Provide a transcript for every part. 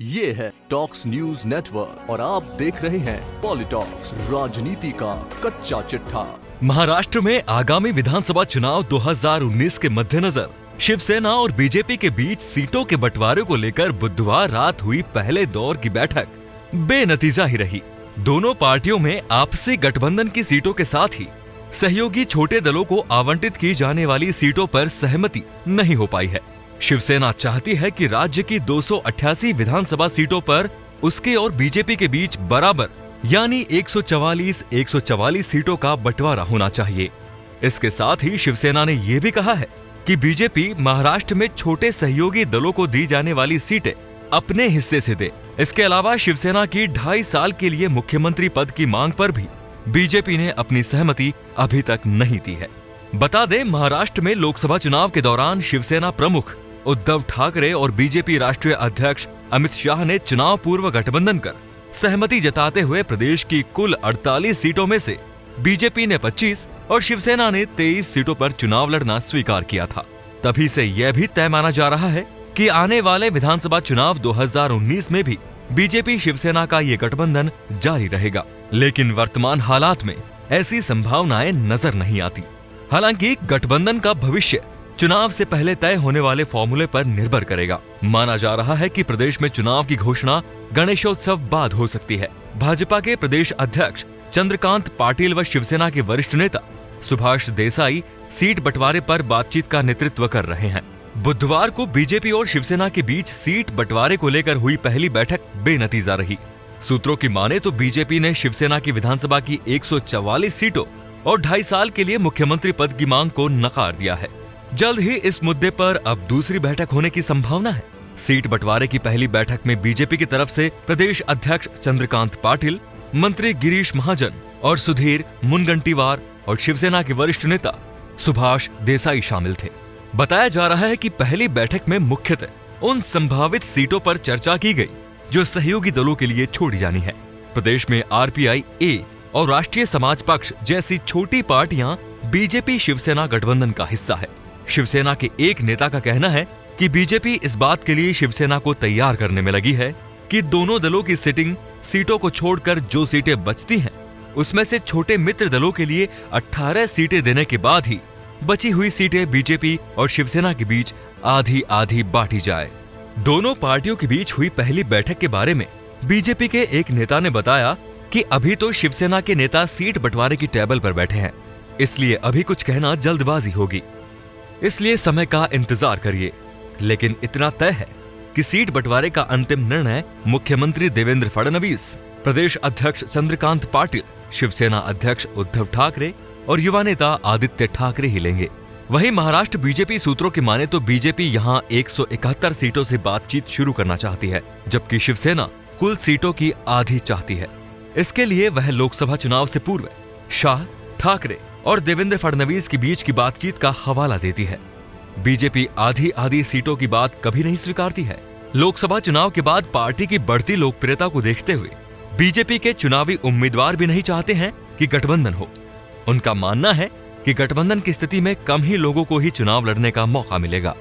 ये है talks news network और आप देख रहे हैं पॉलिटॉक्स, राजनीति का कच्चा चिट्ठा। महाराष्ट्र में आगामी विधानसभा चुनाव 2019 के मद्देनजर शिवसेना और बीजेपी के बीच सीटों के बंटवारे को लेकर बुधवार रात हुई पहले दौर की बैठक बेनतीजा ही रही। दोनों पार्टियों में आपसी गठबंधन की सीटों के साथ ही सहयोगी छोटे दलों को आवंटित की जाने वाली सीटों पर सहमति नहीं हो पाई है। शिवसेना चाहती है कि राज्य की 288 विधानसभा सीटों पर उसके और बीजेपी के बीच बराबर यानी 144 सीटों का बंटवारा होना चाहिए। इसके साथ ही शिवसेना ने यह भी कहा है कि बीजेपी महाराष्ट्र में छोटे सहयोगी दलों को दी जाने वाली सीटें अपने हिस्से से दे। इसके अलावा शिवसेना की 2.5 साल के लिए मुख्यमंत्री पद की मांग पर भी बीजेपी ने अपनी सहमति अभी तक नहीं दी है। बता दें, महाराष्ट्र में लोकसभा चुनाव के दौरान शिवसेना प्रमुख उद्धव ठाकरे और बीजेपी राष्ट्रीय अध्यक्ष अमित शाह ने चुनाव पूर्व गठबंधन कर सहमति जताते हुए प्रदेश की कुल 48 सीटों में से बीजेपी ने 25 और शिवसेना ने 23 सीटों पर चुनाव लड़ना स्वीकार किया था। तभी से यह भी तय माना जा रहा है कि आने वाले विधानसभा चुनाव 2019 में भी बीजेपी शिवसेना का ये गठबंधन जारी रहेगा। लेकिन वर्तमान हालात में ऐसी संभावनाएं नजर नहीं आती। हालांकि गठबंधन का भविष्य चुनाव से पहले तय होने वाले फॉर्मूले पर निर्भर करेगा। माना जा रहा है कि प्रदेश में चुनाव की घोषणा गणेशोत्सव बाद हो सकती है। भाजपा के प्रदेश अध्यक्ष चंद्रकांत पाटिल व शिवसेना के वरिष्ठ नेता सुभाष देसाई सीट बंटवारे पर बातचीत का नेतृत्व कर रहे हैं। बुधवार को बीजेपी और शिवसेना के बीच सीट बंटवारे को लेकर हुई पहली बैठक बेनतीजा रही। सूत्रों की माने तो बीजेपी ने शिवसेना की विधानसभा की 144 सीटों और 2.5 साल के लिए मुख्यमंत्री पद की मांग को नकार दिया है। जल्द ही इस मुद्दे पर अब दूसरी बैठक होने की संभावना है। सीट बंटवारे की पहली बैठक में बीजेपी की तरफ से प्रदेश अध्यक्ष चंद्रकांत पाटिल, मंत्री गिरीश महाजन और सुधीर मुनगंटीवार और शिवसेना के वरिष्ठ नेता सुभाष देसाई शामिल थे। बताया जा रहा है कि पहली बैठक में मुख्यतः उन संभावित सीटों पर चर्चा की गई जो सहयोगी दलों के लिए छोड़ी जानी है। प्रदेश में आरपीआई ए और राष्ट्रीय समाज पक्ष जैसी छोटी पार्टियां बीजेपी शिवसेना गठबंधन का हिस्सा है। शिवसेना के एक नेता का कहना है कि बीजेपी इस बात के लिए शिवसेना को तैयार करने में लगी है कि दोनों दलों की सिटिंग सीटों को छोड़कर जो सीटें बचती हैं, उसमें से छोटे मित्र दलों के लिए 18 सीटें देने के बाद ही बची हुई सीटें बीजेपी और शिवसेना के बीच आधी आधी बांटी जाए। दोनों पार्टियों के बीच हुई पहली बैठक के बारे में बीजेपी के एक नेता ने बताया कि अभी तो शिवसेना के नेता सीट बंटवारे की टेबल पर बैठे हैं, इसलिए अभी कुछ कहना जल्दबाजी होगी, इसलिए समय का इंतजार करिए। लेकिन इतना तय है कि सीट बंटवारे का अंतिम निर्णय मुख्यमंत्री देवेंद्र फडणवीस, प्रदेश अध्यक्ष चंद्रकांत पाटिल, शिवसेना अध्यक्ष उद्धव ठाकरे और युवा नेता आदित्य ठाकरे ही लेंगे। वहीं महाराष्ट्र बीजेपी सूत्रों की माने तो बीजेपी यहां 171 सीटों से बातचीत शुरू करना चाहती है, जबकि शिवसेना कुल सीटों की आधी चाहती है। इसके लिए वह लोकसभा चुनाव से पूर्व शाह, ठाकरे और देवेंद्र फडणवीस के बीच की बातचीत का हवाला देती है। बीजेपी आधी आधी सीटों की बात कभी नहीं स्वीकारती है। लोकसभा चुनाव के बाद पार्टी की बढ़ती लोकप्रियता को देखते हुए बीजेपी के चुनावी उम्मीदवार भी नहीं चाहते हैं कि गठबंधन हो। उनका मानना है कि गठबंधन की स्थिति में कम ही लोगों को ही चुनाव लड़ने का मौका मिलेगा।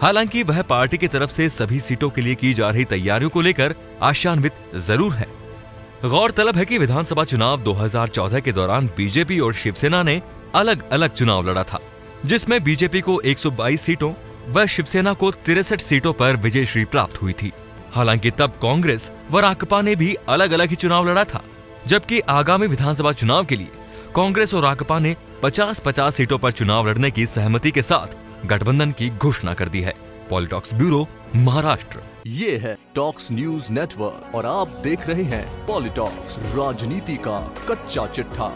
हालांकि वह पार्टी की तरफ से सभी सीटों के लिए की जा रही तैयारियों को लेकर आशान्वित जरूर है। गौरतलब है कि विधानसभा चुनाव 2014 के दौरान बीजेपी और शिवसेना ने अलग अलग चुनाव लड़ा था, जिसमें बीजेपी को 122 सीटों व शिवसेना को 63 सीटों पर विजयश्री प्राप्त हुई थी। हालांकि तब कांग्रेस व राकपा ने भी अलग अलग ही चुनाव लड़ा था, जबकि आगामी विधानसभा चुनाव के लिए कांग्रेस और राकपा ने 50-50 सीटों पर चुनाव लड़ने की सहमति के साथ गठबंधन की घोषणा कर दी है। पॉलिटॉक्स ब्यूरो, महाराष्ट्र। ये है टॉक्स न्यूज नेटवर्क और आप देख रहे हैं पॉलिटॉक्स, राजनीति का कच्चा चिट्ठा।